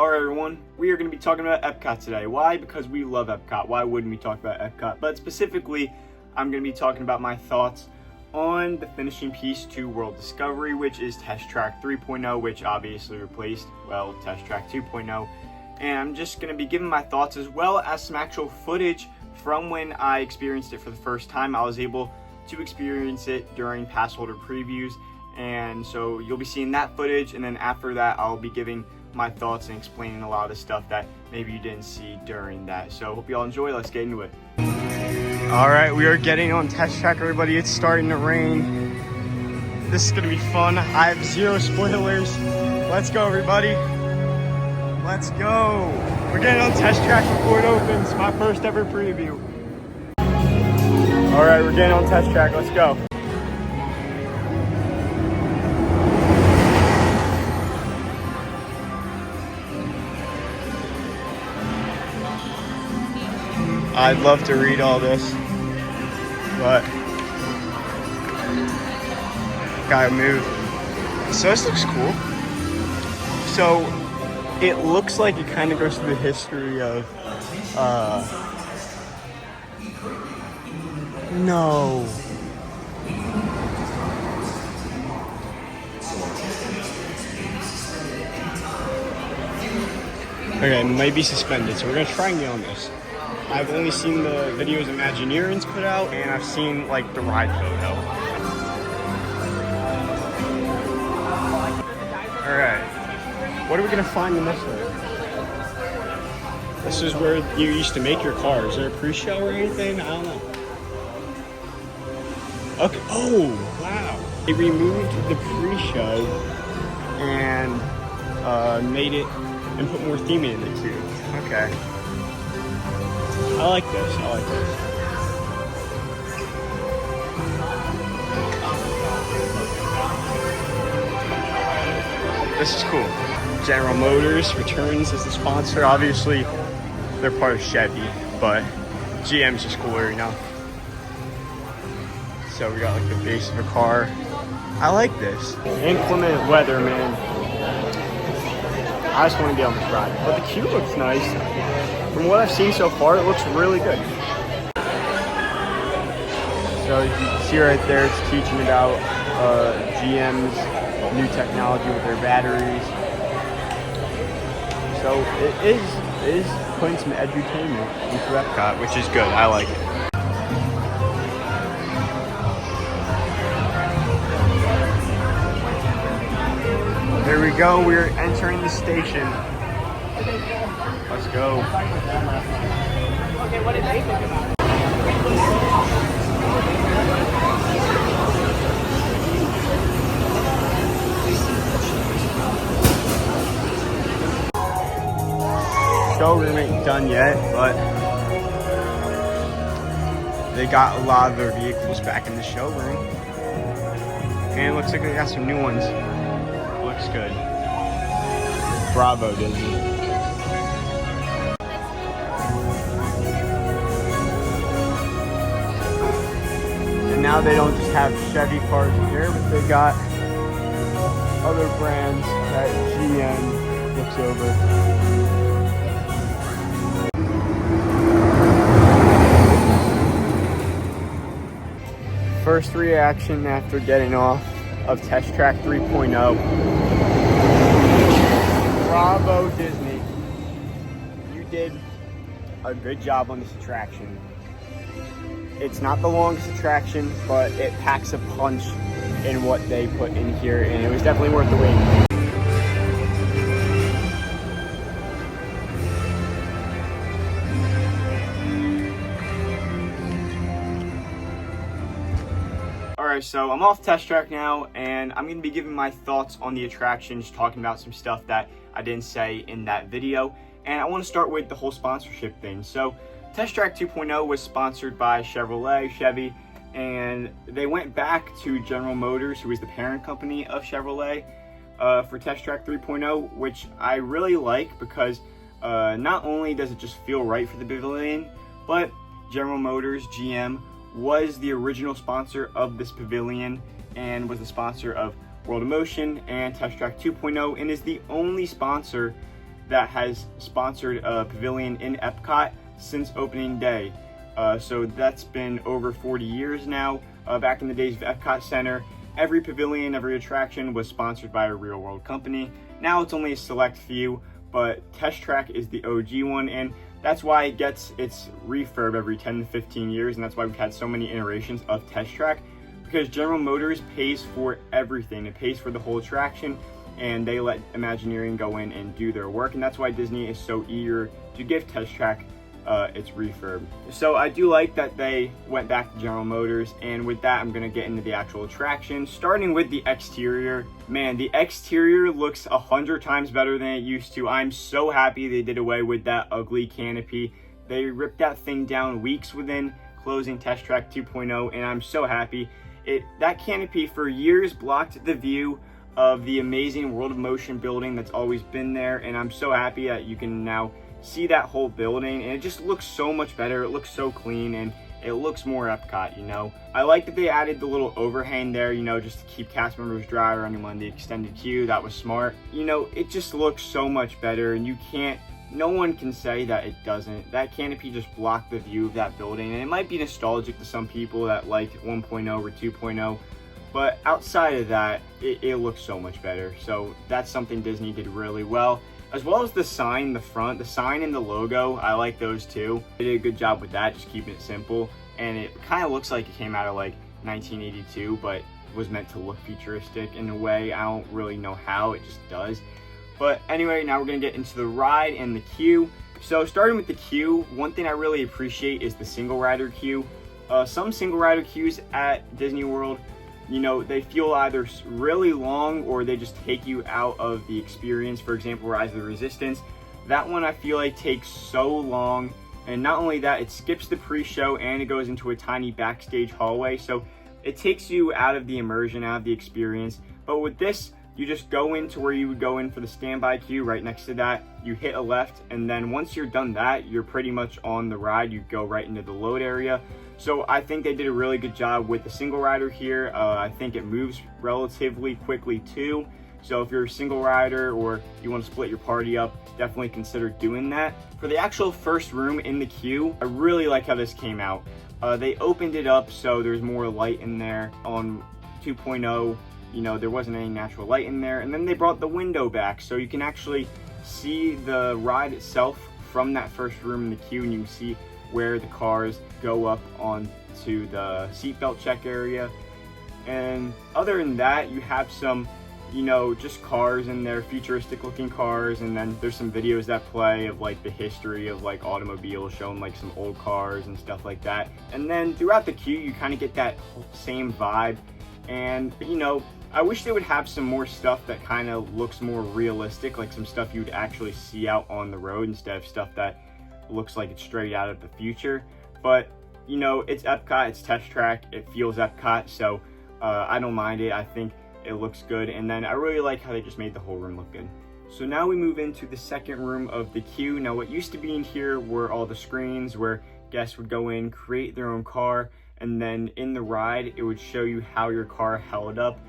Alright everyone, we are going to be talking about EPCOT today. Why? Because we love EPCOT. Why wouldn't we talk about EPCOT? But specifically, I'm going to be talking about my thoughts on the finishing piece to World Discovery, which is Test Track 3.0, which obviously replaced, well, Test Track 2.0. And I'm just going to be giving my thoughts as well as some actual footage from when I experienced it for the first time. I was able to experience it during pass holder previews, and so you'll be seeing that footage, and then after that I'll be giving my thoughts and explaining a lot of the stuff that maybe you didn't see during that. So hope you all enjoy. Let's get into it. All right, we are getting on Test Track, everybody. It's starting to rain. This is gonna be fun. I have zero spoilers. Let's go, everybody. Let's go. We're getting on Test Track before it opens. My first ever preview. All right, we're getting on Test Track. Let's go. I'd love to read all this, but gotta move. So this looks cool. So it looks like it kind of goes through the history of, no. Okay, it might be suspended, so we're gonna try and get on this. I've only seen the videos Imagineers put out, and I've seen like the ride photo. Alright, what are we gonna find in this one? This is where you used to make your car. Is there a pre-show or anything? I don't know. Okay, oh, wow. They removed the pre-show and made it and put more theming in it too. Okay. I like this, I like this. This is cool. General Motors returns as the sponsor. Obviously, they're part of Chevy, but GM's just cooler, you know? So we got like the base of a car. I like this. Inclement weather, man. I just want to get on this ride. But the queue looks nice. From what I've seen so far, it looks really good. So you can see right there, it's teaching about GM's new technology with their batteries. So it is putting some edutainment into EPCOT, which is good. I like it. There we go. We're entering the station. Let's go. Okay, what did they think about it? Showroom ain't done yet, but they got a lot of their vehicles back in the showroom. And it looks like they got some new ones. Looks good. Bravo, Disney. And now they don't just have Chevy cars in here, but they got other brands that GM looks over. First reaction after getting off of Test Track 3.0. Bravo, Disney. You did a good job on this attraction. It's not the longest attraction, but it packs a punch in what they put in here, and it was definitely worth the wait. Alright, so I'm off Test Track now, and I'm going to be giving my thoughts on the attractions, talking about some stuff that I didn't say in that video. And I want to start with the whole sponsorship thing. So, Test Track 2.0 was sponsored by Chevy, and they went back to General Motors, who is the parent company of Chevrolet, for Test Track 3.0, which I really like because not only does it just feel right for the pavilion, but General Motors, GM, was the original sponsor of this pavilion and was the sponsor of World of Motion and Test Track 2.0, and is the only sponsor that has sponsored a pavilion in EPCOT since opening day. So that's been over 40 years now. Back in the days of EPCOT Center, every pavilion, every attraction was sponsored by a real world company. Now it's only a select few, but Test Track is the OG one, and that's why it gets its refurb every 10 to 15 years, and that's why we've had so many iterations of Test Track, because General Motors pays for everything. It pays for the whole attraction, and they let Imagineering go in and do their work, and that's why Disney is so eager to give Test Track its refurb. So I do like that they went back to General Motors, and with that I'm going to get into the actual attraction, starting with the exterior. Man, the exterior looks 100 times better than it used to. I'm so happy they did away with that ugly canopy. They ripped that thing down weeks within closing Test Track 2.0, and I'm so happy. That canopy for years blocked the view of the amazing World of Motion building that's always been there, and I'm so happy that you can now see that whole building, and it just looks so much better. It looks so clean, and it looks more EPCOT, you know. I like that they added the little overhang there, you know, just to keep cast members dry or anyone in the extended queue. That was smart. You know, it just looks so much better, and no one can say that it doesn't. That canopy just blocked the view of that building, and it might be nostalgic to some people that liked 1.0 or 2.0, but outside of that, it looks so much better. So that's something Disney did really well. As well as the sign in the front, the sign and the logo, I like those too. They did a good job with that, just keeping it simple. And it kind of looks like it came out of like 1982, but was meant to look futuristic in a way. I don't really know how, it just does. But anyway, now we're gonna get into the ride and the queue. So starting with the queue, one thing I really appreciate is the single rider queue. Some single rider queues at Disney World, you know, they feel either really long or they just take you out of the experience. For example, Rise of the Resistance. That one I feel like takes so long, and not only that, it skips the pre-show and it goes into a tiny backstage hallway, so it takes you out of the immersion, out of the experience. But with this, you just go into where you would go in for the standby queue. Right next to that, you hit a left, and then once you're done that, you're pretty much on the ride. You go right into the load area. So I think they did a really good job with the single rider here. I think it moves relatively quickly too. So if you're a single rider or you want to split your party up, definitely consider doing that. For the actual first room in the queue, I really like how this came out. They opened it up so there's more light in there. On 2.0, you know, there wasn't any natural light in there. And then they brought the window back so you can actually see the ride itself from that first room in the queue, and you can see where the cars go up onto the seatbelt check area. And other than that, you have some, you know, just cars in there, futuristic looking cars, and then there's some videos that play of like the history of like automobiles, showing like some old cars and stuff like that. And then throughout the queue, you kind of get that same vibe. And you know, I wish they would have some more stuff that kind of looks more realistic, like some stuff you would actually see out on the road instead of stuff that looks like it's straight out of the future. But you know, it's EPCOT, it's Test Track, it feels EPCOT, so I don't mind it. I think it looks good, and then I really like how they just made the whole room look good. So now we move into the second room of the queue. Now what used to be in here were all the screens where guests would go in, create their own car, and then in the ride it would show you how your car held up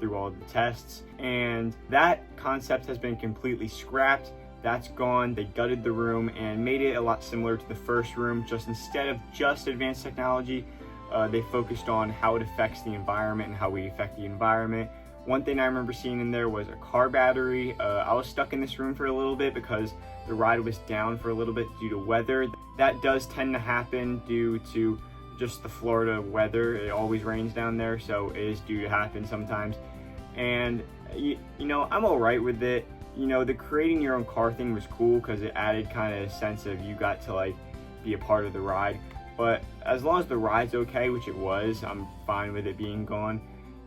through all the tests. And that concept has been completely scrapped. That's gone. They gutted the room and made it a lot similar to the first room. Just instead of just advanced technology, they focused on how it affects the environment and how we affect the environment. One thing I remember seeing in there was a car battery. I was stuck in this room for a little bit because the ride was down for a little bit due to weather. That does tend to happen due to just the Florida weather. It always rains down there, so it is due to happen sometimes. And you know, I'm all right with it. You know, the creating your own car thing was cool because it added kind of a sense of you got to like be a part of the ride. But as long as the ride's okay, which it was, I'm fine with it being gone.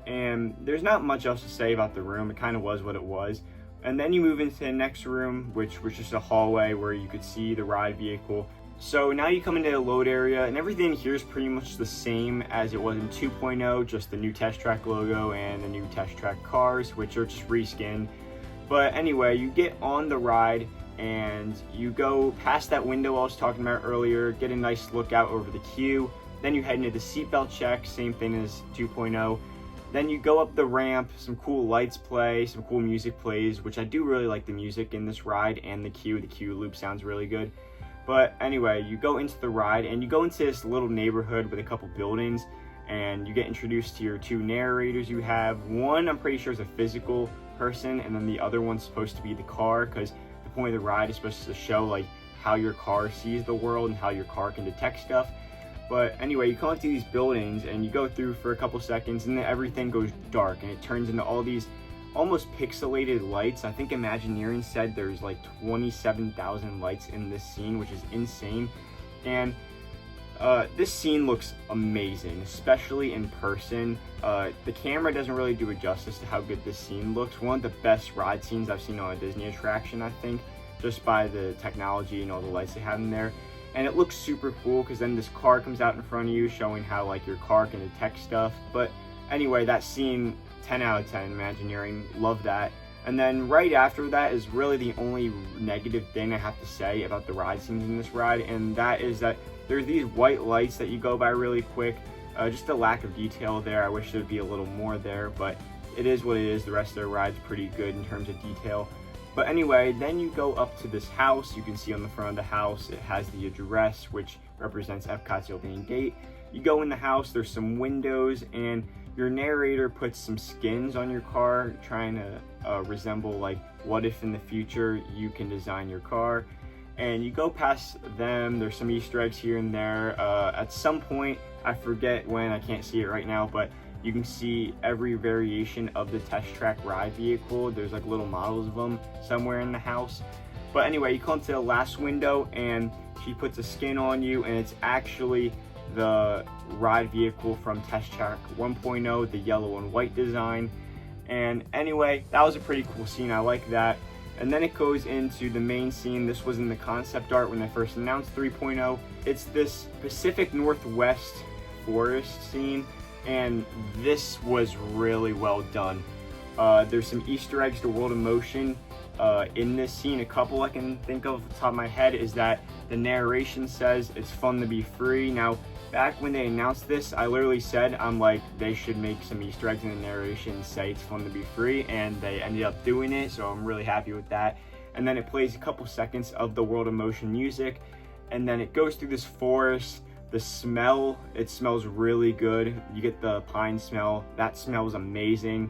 And there's not much else to say about the room. It kind of was what it was. And then you move into the next room, which was just a hallway where you could see the ride vehicle. So now you come into the load area, and everything here is pretty much the same as it was in 2.0, just the new Test Track logo and the new Test Track cars, which are just reskinned. But anyway, you get on the ride and you go past that window I was talking about earlier, get a nice look out over the queue. Then you head into the seatbelt check, same thing as 2.0. Then you go up the ramp, some cool lights play, some cool music plays, which I do really like the music in this ride, and the cue loop sounds really good. But anyway, you go into the ride and you go into this little neighborhood with a couple buildings, and you get introduced to your two narrators you have. One, I'm pretty sure, is a physical person, and then the other one's supposed to be the car, because the point of the ride is supposed to show like how your car sees the world and how your car can detect stuff. But anyway, you come up to these buildings and you go through for a couple seconds, and then everything goes dark and it turns into all these almost pixelated lights. I think Imagineering said there's like 27,000 lights in this scene, which is insane. And this scene looks amazing, especially in person. The camera doesn't really do it justice to how good this scene looks. One of the best ride scenes I've seen on a Disney attraction, I think, just by the technology and all the lights they have in there. And it looks super cool because then this car comes out in front of you showing how like your car can detect stuff. But anyway, that scene, 10 out of 10, Imagineering, love that. And then right after that is really the only negative thing I have to say about the ride scenes in this ride, and that is that there's these white lights that you go by really quick. Just a lack of detail there. I wish there'd be a little more there, but it is what it is. The rest of the ride's pretty good in terms of detail. But anyway, then you go up to this house. You can see on the front of the house, it has the address, which represents Epcot's opening date. You go in the house, there's some windows, and your narrator puts some skins on your car, trying to resemble like, what if in the future you can design your car. And you go past them, there's some Easter eggs here and there. At some point, I forget when, I can't see it right now, but you can see every variation of the Test Track ride vehicle. There's like little models of them somewhere in the house. But anyway, you come to the last window and she puts a skin on you, and it's actually the ride vehicle from Test Track 1.0, the yellow and white design. And anyway, that was a pretty cool scene. I like that. And then it goes into the main scene. This was in the concept art when they first announced 3.0. It's this Pacific Northwest forest scene, and this was really well done. There's some Easter eggs to World of Motion in this scene. A couple I can think of off the top of my head is that the narration says it's fun to be free. Now, back when they announced this, I literally said, I'm like, they should make some Easter eggs in the narration say it's fun to be free, and they ended up doing it, so I'm really happy with that. And then it plays a couple seconds of the World of Motion music, and then it goes through this forest. The smell, it smells really good. You get the pine smell. That smells amazing.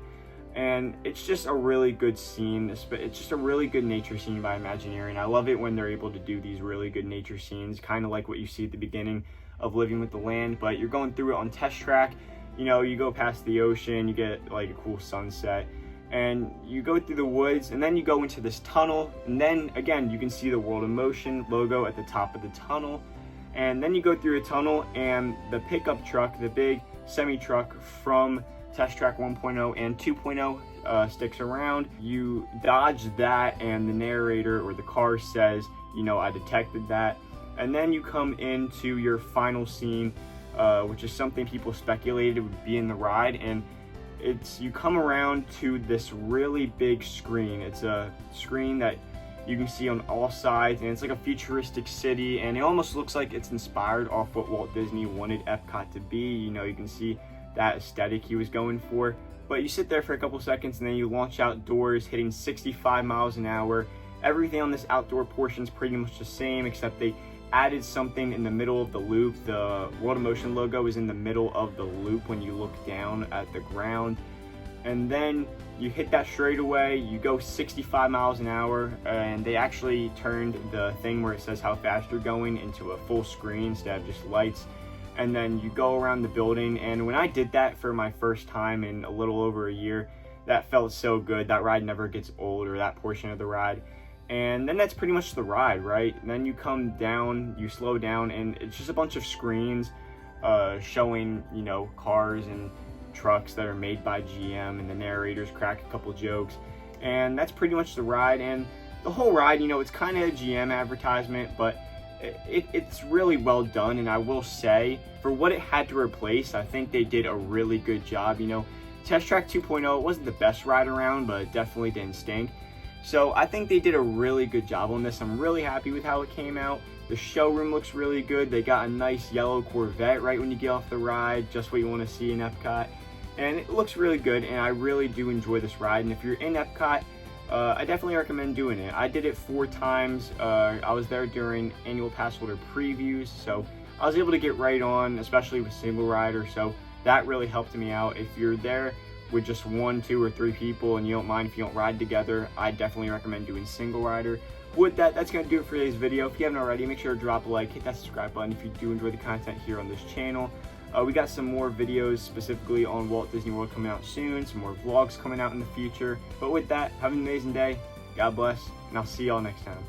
And it's just a really good scene. It's just a really good nature scene by Imagineering. I love it when they're able to do these really good nature scenes, kind of like what you see at the beginning of Living with the Land, but you're going through it on Test Track. You know, you go past the ocean, you get like a cool sunset, and you go through the woods, and then you go into this tunnel, and then again, you can see the World of Motion logo at the top of the tunnel. And then you go through a tunnel, and the pickup truck, the big semi-truck from Test Track 1.0 and 2.0 sticks around. You dodge that, and the narrator or the car says, you know, I detected that. And then you come into your final scene, which is something people speculated would be in the ride, and you come around to this really big screen. It's a screen that you can see on all sides, and it's like a futuristic city, and it almost looks like it's inspired off what Walt Disney wanted Epcot to be. You know, you can see that aesthetic he was going for. But you sit there for a couple seconds, and then you launch outdoors, hitting 65 miles an hour. Everything on this outdoor portion is pretty much the same, except they added something in the middle of the loop. The World of Motion logo is in the middle of the loop when you look down at the ground. And then you hit that straightaway, you go 65 miles an hour, and they actually turned the thing where it says how fast you're going into a full screen instead of just lights. And then you go around the building, and when I did that for my first time in a little over a year, that felt so good. That ride never gets old, or that portion of the ride. And then that's pretty much the ride, right? And then you come down, you slow down, and it's just a bunch of screens showing, you know, cars and trucks that are made by GM, and the narrators crack a couple jokes, and that's pretty much the ride. And the whole ride, you know, it's kind of a GM advertisement, but it's really well done. And I will say, for what it had to replace, I think they did a really good job. You know, Test Track 2.0, it wasn't the best ride around, but it definitely didn't stink. So I think they did a really good job on this. I'm really happy with how it came out. The showroom looks really good. They got a nice yellow Corvette right when you get off the ride, just what you want to see in Epcot. and it looks really good, and I really do enjoy this ride. And if you're in EPCOT, I definitely recommend doing it. I did it 4 times. I was there during annual pass holder previews, so I was able to get right on, especially with single rider, so that really helped me out. If you're there with just 1, 2, or 3 people and you don't mind if you don't ride together, I definitely recommend doing single rider. With that, that's going to do it for today's video. If you haven't already, make sure to drop a like, hit that subscribe button if you do enjoy the content here on this channel. We got some more videos specifically on Walt Disney World coming out soon, some more vlogs coming out in the future. But with that, have an amazing day, God bless, and I'll see y'all next time.